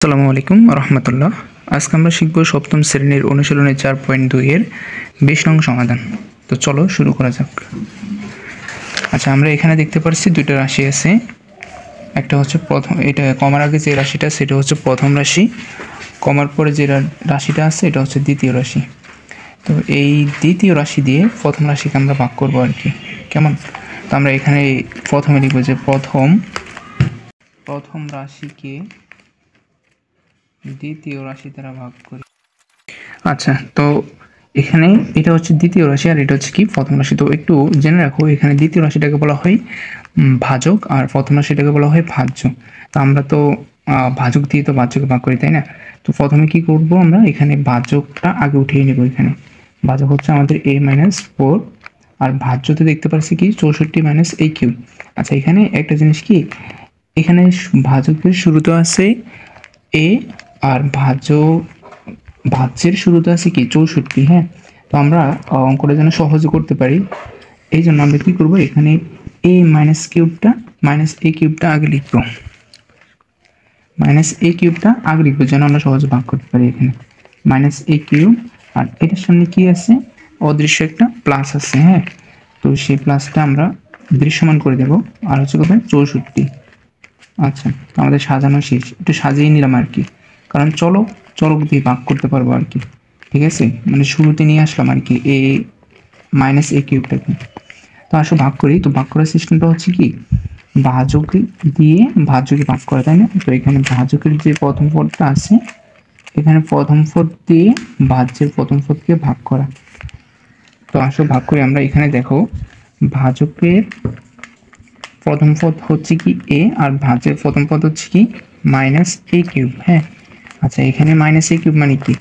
আসসালামু আলাইকুম রহমতুল্লাহ। আজকে আমরা শিখব সপ্তম শ্রেণীর অনুশীলনী 4.2 এর 20 নং সমাধান। তো চলো শুরু করা যাক। আচ্ছা, আমরা এখানে দেখতে পাচ্ছি দুটো রাশি আছে। একটা হচ্ছে প্রথম, এটা কমার আগে যে রাশিটা সেটা হচ্ছে প্রথম রাশি, কমার পরে যে রাশিটা আছে এটা হচ্ছে দ্বিতীয় রাশি। তো এই দ্বিতীয় রাশি দিয়ে প্রথম রাশিকে আমরা ভাগ করবো আর কি। কেমন? তো আমরা এখানে প্রথমে লিখব যে প্রথম রাশিকে দ্বিতীয় রাশি দ্বারা ভাগ করি। আচ্ছা, তো এখানে এটা হচ্ছে দ্বিতীয় রাশি আর এটা হচ্ছে কি প্রথম রাশি। তো একটু জেনে রাখো, এখানে দ্বিতীয় রাশিটাকে বলা হয় ভাজক আর প্রথম রাশিটাকে বলা হয় ভাজ্য। তো আমরা তো ভাজক দিয়ে তো ভাজ্যকে ভাগ করি, তাই না? তো প্রথমে কি করব, আমরা এখানে ভাজকটা আগে উঠিয়ে নেব। এখানে ভাজক হচ্ছে আমাদের a-4 আর ভাজ্যতে দেখতে পাচ্ছি কি 64 - a কিউব। আচ্ছা, এখানে একটা জিনিস কি, এখানে ভাজকের শুরুতে আছে a আর ভাজ্যের শুরুতে আছে কি 64। হ্যাঁ, তো আমরা অঙ্কটা যেন সহজে করতে পারি এই জন্য আমরা কি করব, এখানে a কিউবটা আগে লিখব, আগে লিখবো যেন আমরা সহজে ভাগ করতে পারি। এখানে a কিউব আর এটার সামনে কি আছে, অদৃশ্য একটা প্লাস আছে। হ্যাঁ, তো সেই প্লাসটা আমরা দৃশ্যমান করে দেব আর হচ্ছে কত 64। আচ্ছা, তো আমাদের সাজানো শেষ, একটু সাজিয়ে নিলাম আর কি, কারণ চলক দিয়ে ভাগ করতে পারবো আর কি। ঠিক আছে, মানে শুরুতে নিয়ে আসলাম আর কি a কিউবটাকে। তো আসো ভাগ করি। তো ভাগ করার সিস্টেমটা হচ্ছে কি, ভাজক দিয়ে ভাজ্যকে ভাগ করা, তাই না? তো এখানে ভাজকের যে প্রথম পদটা আছে, এখানে প্রথম পদ দিয়ে ভাজ্যের প্রথম পদকে ভাগ করা। তো আসো ভাগ করি আমরা। এখানে দেখো, ভাজকের প্রথম পদ হচ্ছে কি a আর ভাজ্যের প্রথম পদ হচ্ছে কি a কিউব। হ্যাঁ, আচ্ছা, এখানে a কিউব মানে কি,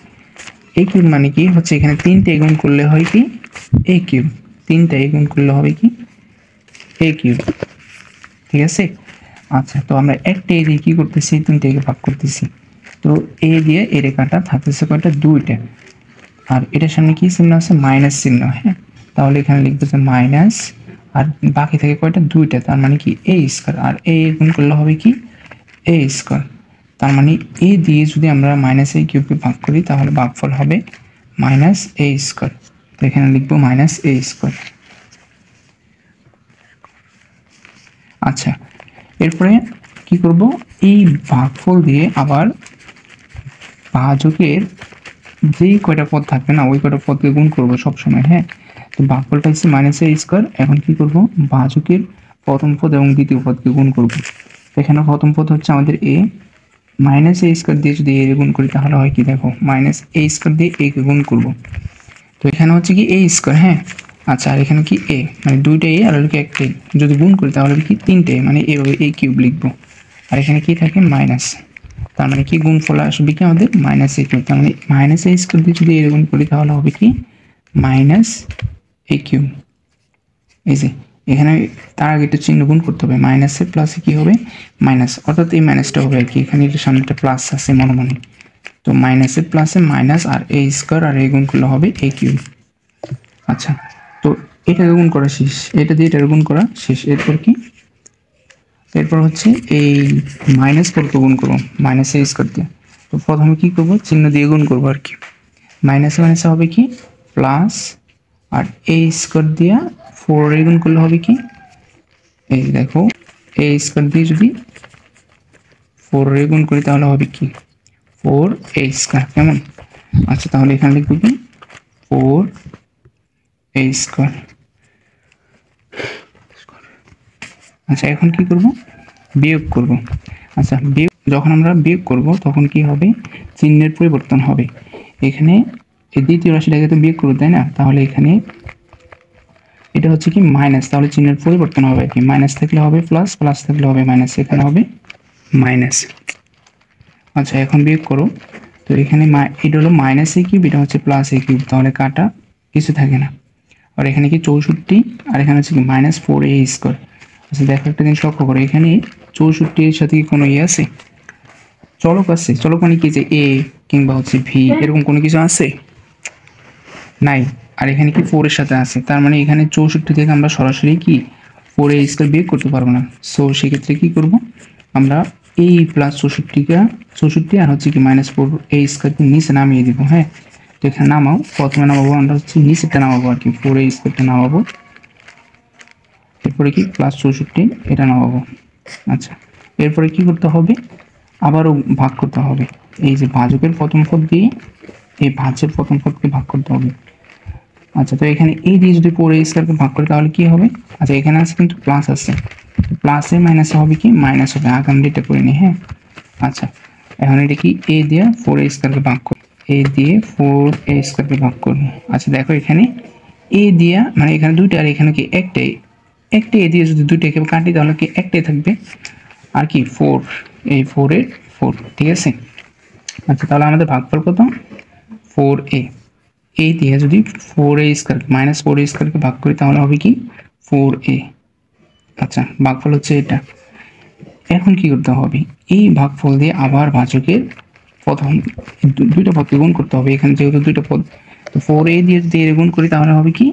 a কিউব মানে কি হচ্ছে, এখানে 3টে গুণ করলে হয় কি a কিউব, 3টা গুণ করলে হবে কি a কিউব। ঠিক আছে। আচ্ছা, তো আমরা একটা a দিয়ে কি করতেছি, 3টাকে ভাগ করতেছি। তো a দিয়ে এর কাটা থাকতেছে কয়টা, 2টা। আর এটার সামনে কি চিহ্ন আছে, মাইনাস চিহ্ন। হ্যাঁ, তাহলে এখানে লিখবো যে মাইনাস, আর বাকি থাকে কয়টা, 2টা, তার মানে কি a স্কয়ার, আর a গুণ করলে হবে কি a স্কয়ার। তার মানে a দিয়ে যদি আমরা a কিউবকে ভাগ করি তাহলে ভাগফল হবে a স্কয়ার। তো এখানে লিখবো a স্কয়ার। আচ্ছা, এরপরে কি করব, এই ভাগফল দিয়ে আবার ভাজকের যেই কয়টা পদ থাকবে না ওই কয়টা পদকে গুণ করব সবসময়। হ্যাঁ, তো ভাগফলটা হচ্ছে a স্কয়ার। এখন কি করব, ভাজকের প্রথম পদ এবং দ্বিতীয় পদকে গুণ করব। এখানে প্রথম পদ হচ্ছে আমাদের a স্কয়ার দিয়ে যদি a গুণ করি তাহলে হয় কি, দেখো a স্কয়ার দিয়ে a কে গুণ করব। তো এখানে হচ্ছে কি a স্কয়ার। হ্যাঁ, আচ্ছা, আর এখানে কি a মানে 2টা a আর কি একটা a, যদি গুণ করি তাহলে কি 3টে, মানে এইভাবে a কিউব লিখবো। আর এখানে কি থাকে মাইনাস, তার মানে কি গুণফল আসবে কি আমাদের a কিউব। তার মানে a স্কয়ার দিয়ে যদি a গুণ করি তাহলে হবে কি a কিউব। এই যে এখানে তার আগে একটা চিহ্ন গুণ করতে হবে, মাইনাসে প্লাসে কি হবে মাইনাস, অর্থাৎ এই মাইনাসটা হবে আর কি। এখানে এর সামনে একটা প্লাস আছে মনে মনে, তো মাইনাসে প্লাসে মাইনাস, আর a স্কয়ার আর a গুণ করলে হবে a কিউব। আচ্ছা, তো এটা গুণ করা শেষ, এটা দিয়ে এটা গুণ করা শেষ। এরপর কি, এরপর হচ্ছে এই -4 কে গুণ করব a স্কয়ার দিয়ে। তো প্রথমে কি করব, চিহ্ন দিয়ে গুণ করব আর কি। মাইনাসে হবে কি প্লাস, আর a স্কয়ার দিয়ে 4 এর গুণ করলে হবে কি, এই দেখো a স্কয়ার দিয়ে যদি 4 এর গুণ করি তাহলে হবে কি 4a স্কয়ার। কেমন? আচ্ছা, তাহলে এখানে লিখব কি 4a স্কয়ার। আচ্ছা, এখন কি করব, বিয়োগ করব। আচ্ছা, যখন আমরা বিয়োগ করব তখন কি হবে, চিহ্নের পরিবর্তন হবে। এখানে এই দ্বিতীয় রাশিটাকে তো বিয়োগ করব, তাই না? তাহলে এখানে এটা হচ্ছে কি মাইনাস, তাহলে চিহ্নের পরিবর্তন হবে কি, মাইনাস থাকলে হবে প্লাস, প্লাস থাকলে হবে মাইনাস, এখানে হবে মাইনাস। আচ্ছা, এখন বিয়োগ করো। তো এখানে এটা হলো a কিউব, এটা হচ্ছে a কিউব, তাহলে কাটা কিছু থাকে না। আর এখানে কি 64, আর এখানে হচ্ছে কি -4a স্কয়ার। আচ্ছা, দেখো একটা জিনিস লক্ষ্য করো, এখানে 64 এর সাথে কি কোনো আছে, চলক আছে? চলক মানে কি, যে a কিংবা হচ্ছে v এরকম কোনো কিছু আছে নাই। আর এখানে কি 4 এর সাথে আছে, তার মানে এখানে 64 থেকে আমরা সরাসরি কি 4a স্কয়ার বিয়োগ করতে পারবো না। সো সেক্ষেত্রে কি করব, আমরা এই প্লাস 64 আর হচ্ছে কি -4a স্কয়ারকে নিচে নামিয়ে দিব। হ্যাঁ, তো এখানে নামাও, প্রথমে নামাবো আমরা হচ্ছে নিচেটা নামাবো আর কি, 4a স্কয়ারটা নামাবো, এরপরে কি +64 এটা নামাবো। আচ্ছা, এরপরে কি করতে হবে, আবারও ভাগ করতে হবে। এই যে ভাজকের প্রথম পদ দিয়ে এই ভাজ্যের প্রথম পদকে ভাগ করতে হবে। আচ্ছা, তো এখানে এই দিয়ে যদি 4a স্কয়ারকে ভাগ করি তাহলে কি হবে? আচ্ছা, এখানে আছে কিন্তু প্লাস আছে, প্লাসে মাইনাসে হবে কি মাইনাস হবে, আগে আমরা এটা করে নিই। হ্যাঁ, আচ্ছা, এখন এটা কি a দিয়ে 4a স্কয়ারকে ভাগ করব, a দিয়ে 4a স্কয়ারকে ভাগ করব। আচ্ছা দেখো এখানে a দিয়ে মানে এখানে দুইটা আর এখানে কি একটাই, একটা a দিয়ে যদি দুইটাকে কাটি তাহলে কি একটাই থাকবে, আর কি 4, এই 4 এর 4, ঠিক আছে। আচ্ছা, তাহলে আমাদের ভাগফল কত? 4a, এই দিয়ে যদি 4a স্কয়ার -4a স্কয়ারকে ভাগ করি তাহলে হবে কি 4a। আচ্ছা, ভাগফল হচ্ছে এটা। এখন কি করতে হবে, এই ভাগফল দিয়ে আবার ভাজকের প্রথম দুইটা পদকে গুণ করতে হবে। এখানে যেহেতু দুইটা পদ, তো 4a দিয়ে যদি এর গুণ করি তাহলে হবে কি,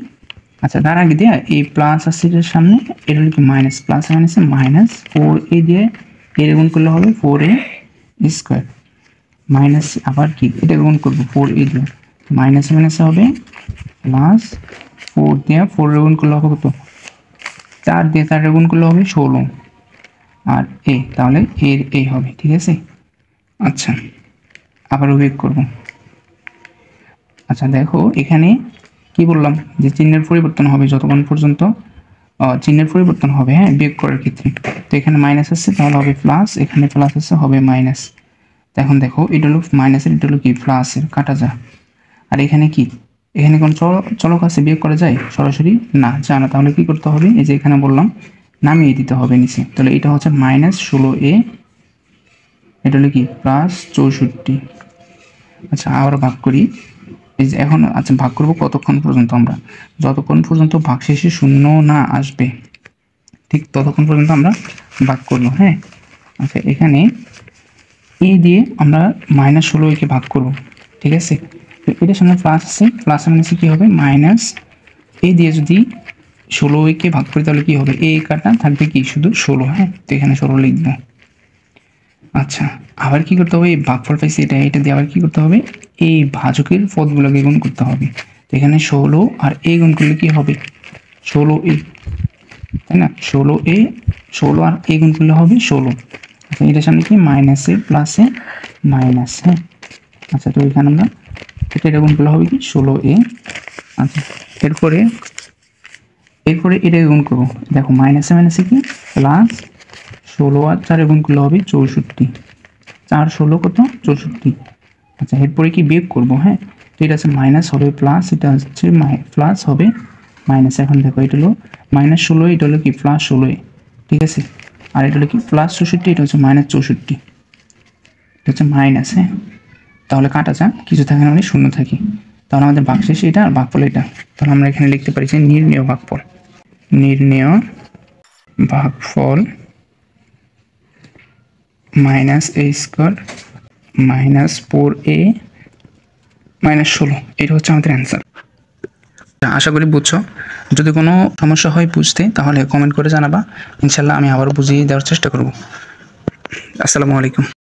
আচ্ছা তার আগে দিয়ে এই প্লাস আছে এর সামনে, এটা হলো কি মাইনাস, প্লাস মাইনাসে মাইনাস, 4a দিয়ে এর গুণ করলে হবে 4a স্কয়ার, মাইনাস আবার কি এটা গুণ করব 4a দিয়ে, মাইনাস মাইনাসে হবে প্লাস, 4 দিয়ে 4 এর গুণ করলে হবে কত, 4 দিয়ে 4 এর গুণ করলে হবে 16, আর a তাহলে এর a হবে, ঠিক আছে। আচ্ছা, আবার বিয়োগ করব। আচ্ছা দেখো এখানে কি বললাম যে চিহ্নের পরিবর্তন হবে যতক্ষণ পর্যন্ত চিহ্নের পরিবর্তন হবে, হ্যাঁ, বিয়োগ করার ক্ষেত্রে। তো এখানে মাইনাস আছে তাহলে হবে প্লাস, এখানে প্লাস আছে হবে মাইনাস। তো এখন দেখো এটা হলো মাইনাসের, এটা হলো কি প্লাসের, কাটা যায়। আর এখানে কি, এখানে কোন চলক আছে বিয়োগ করা যায় সরাসরি? না, যায় না। তাহলে কি করতে হবে, এই যে এখানে বললাম নামিয়ে দিতে হবে নিচে। তাহলে এটা হচ্ছে -16a, এটা হলো কি +64। আচ্ছা, আবার ভাগ করি। এই যে এখন আচ্ছা ভাগ করব কতক্ষণ পর্যন্ত, আমরা যতক্ষণ পর্যন্ত ভাগশেষে শূন্য না আসবে ঠিক ততক্ষণ পর্যন্ত আমরা ভাগ করব। হ্যাঁ, আচ্ছা এখানে a দিয়ে আমরা -16 কে ভাগ করব, ঠিক আছে। তো এটার সামনে প্লাস আছে, প্লাস মাইনাসে কি হবে মাইনাস, a দিয়ে যদি 16 কে ভাগ করি তাহলে কি হবে, a কাটা থাকবে কি শুধু 16। হ্যাঁ, তো এখানে 16 লিখব। আচ্ছা, আবার কি করতে হবে, এই ভাগফল পাইছি এটা দিয়ে আবার কি করতে হবে, এই ভাজকের পদগুলোকে গুণ করতে হবে। তো এখানে 16 আর a গুণ করলে কি হবে 16a, তাই না, 16a, 16 আর a গুণ করলে হবে 16। আচ্ছা, এটার সামনে কি মাইনাসে প্লাসে মাইনাস। হ্যাঁ, আচ্ছা, তো এখানে আমরা এটা গুণ করলে হবে কি 16a। আচ্ছা, এরপরে এটা গুণ করবো, দেখো মাইনাসে মাইনাসে কি প্লাস, 16 আর 4 গুণ করলে হবে 64, 4 16 কত 64। আচ্ছা, এরপরে কি বিয়োগ করব। হ্যাঁ, তো এটা আছে মাইনাস হবে প্লাস, এটা হচ্ছে প্লাস হবে মাইনাস। এখন দেখো এটা হলো -16, এটা হলো কি +16, ঠিক আছে। আর এটা হলো কি +64, এটা হচ্ছে -64, এটা হচ্ছে মাইনাস। হ্যাঁ, তাহলে কাটা যাক, কিছু থাকে না মানে শূন্য থাকে, তাহলে আমাদের ভাগশেষ এটা আর ভাগফল এটা। তাহলে আমরা এখানে লিখতে পারি যে নির্ণেয় ভাগফল, নির্ণেয় ভাগফল -a স্কয়ার -4a -16, এটা হচ্ছে আমাদের অ্যান্সার। আশা করি বুঝছো। যদি কোনো সমস্যা হয় বুঝতে তাহলে কমেন্ট করে জানাবা, ইনশাল্লাহ আমি আবারও বুঝিয়ে দেওয়ার চেষ্টা করব। আসসালামু আলাইকুম।